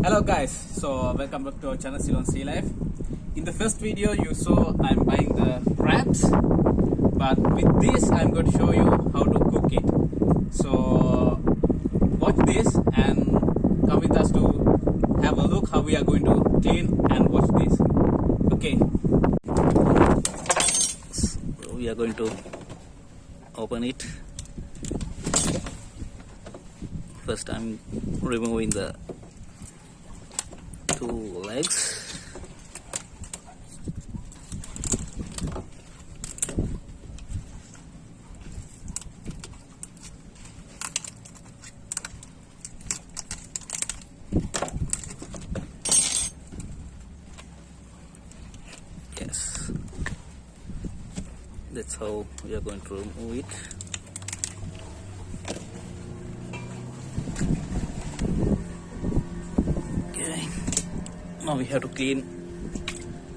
Hello guys, so welcome back to our channel Ceylon Sea Life. In the first video you saw I'm buying the crabs, but with this I'm going to show you how to cook it. So watch this and come with us to have a look how we are going to clean and wash this. Okay, so we are going to open it. First I'm removing the two legs. Yes, that's how we are going to remove it. Okay, now we have to clean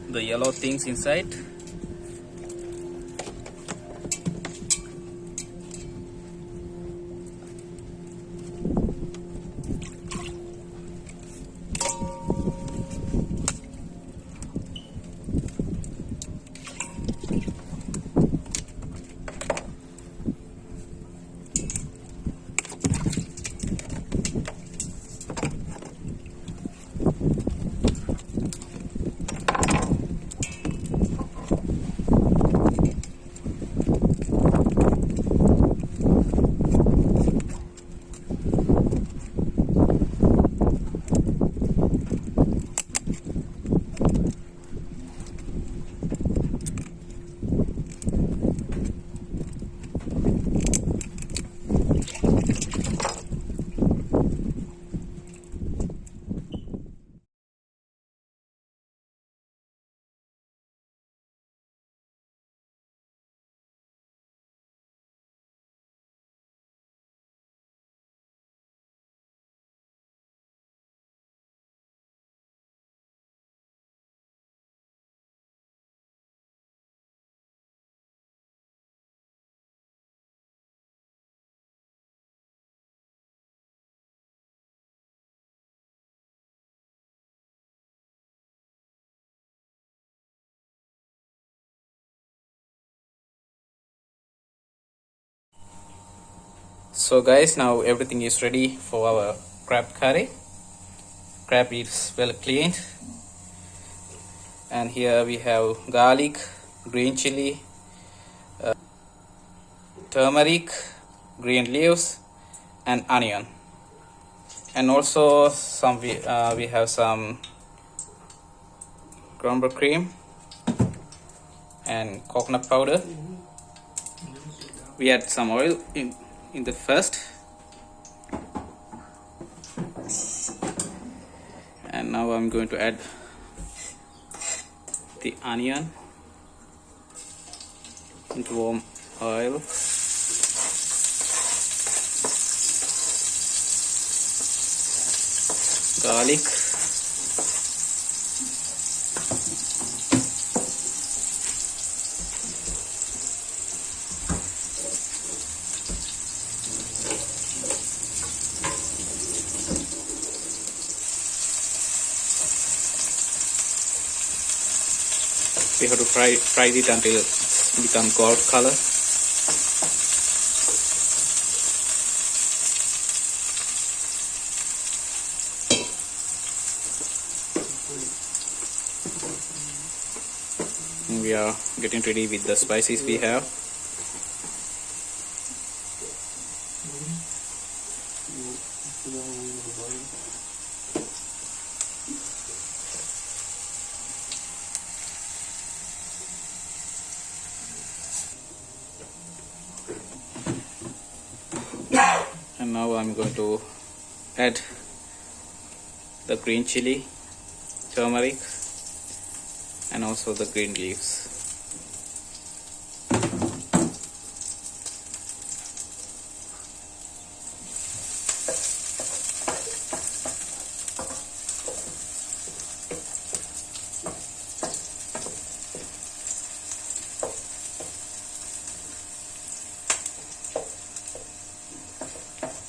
the yellow things inside. So guys, now everything is ready for our crab curry. Crab is well cleaned, and here we have garlic, green chili, turmeric, green leaves, and onion, and also we have some crumble cream and coconut powder. We add some oil in the first, and now I'm going to add the onion into warm oil. Garlic, we have to fry it until it becomes gold color. And we are getting ready with the spices we have. And now I'm going to add the green chili, turmeric, and also the green leaves.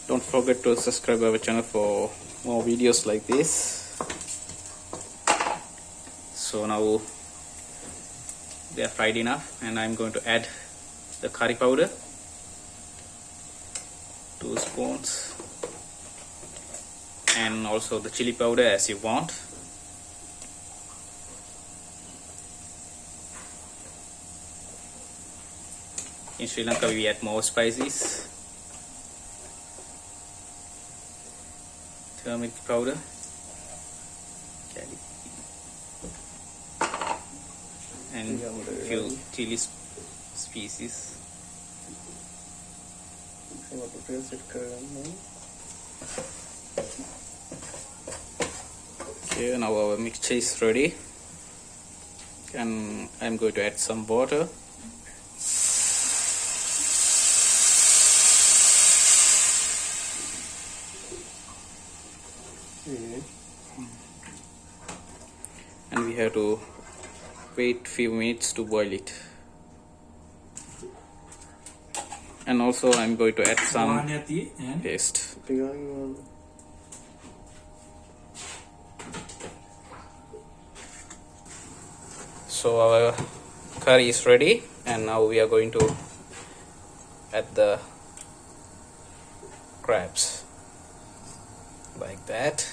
Don't forget to subscribe our channel for more videos like this. So now they are fried enough, and I'm going to add the curry powder, 2 spoons, and also the chili powder as you want. In Sri Lanka we add more spices. Turmeric powder, and few chili species. Okay, now our mixture is ready, and I'm going to add some water. And we have to wait few minutes to boil it. And also I'm going to add some paste. So our curry is ready, and now we are going to add the crabs like that.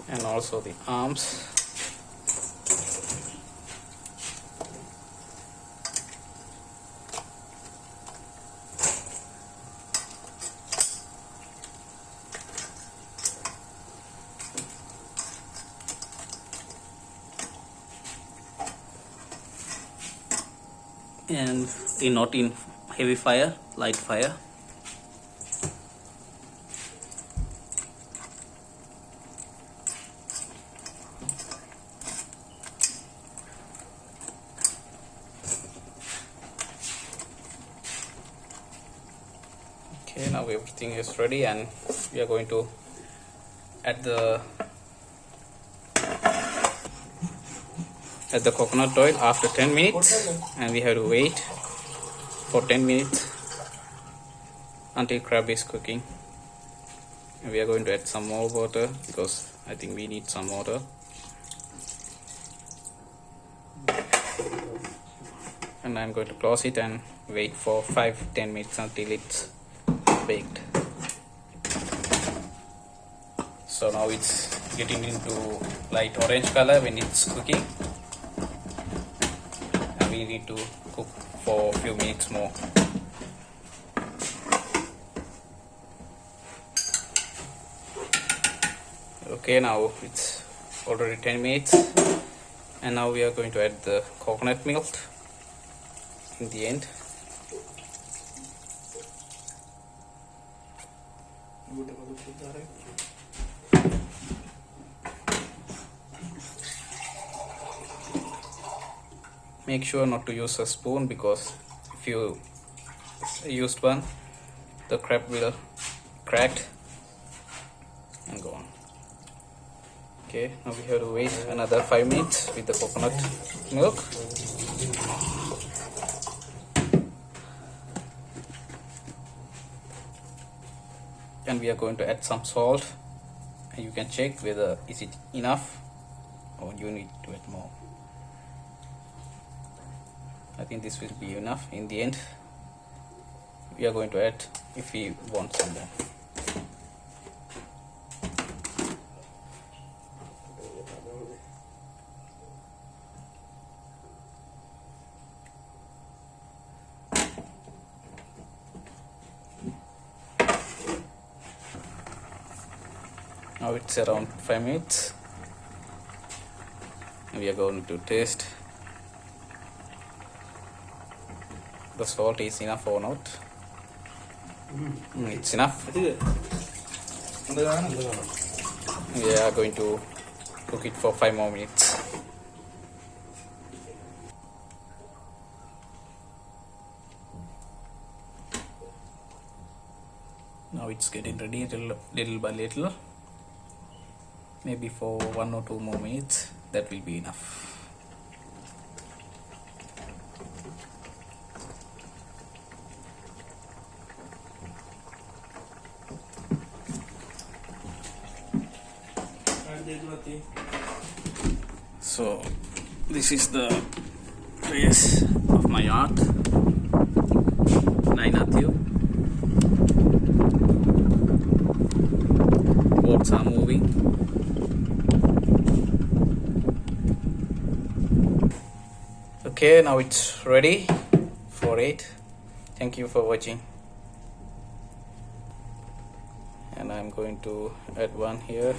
And also the arms. And not in heavy fire, light fire. Okay, now everything is ready, and we are going to add the coconut oil after 10 minutes, and we have to wait for 10 minutes until crab is cooking. And we are going to add some more water because I think we need some water. And I'm going to close it and wait for 5-10 minutes until it's baked. So now it's getting into light orange color when it's cooking, and we need to cook for a few minutes more. Okay, now it's already 10 minutes, and now we are going to add the coconut milk in the end. Make sure not to use a spoon, because if you used one, the crab will crack and go on. Okay, now we have to wait another 5 minutes with the coconut milk. And we are going to add some salt, and you can check whether is it enough or you need to add more. I think this will be enough. In the end we are going to add if we want some more. Now it's around 5 minutes, and we are going to taste the salt is enough or not. It's enough. We are going to cook it for 5 more minutes. Now it's getting ready little by little. Maybe for 1 or 2 more minutes, that will be enough. So this is the place of my art. Nainatio. Boats are moving. Okay, now it's ready for it. Thank you for watching. And I'm going to add one here.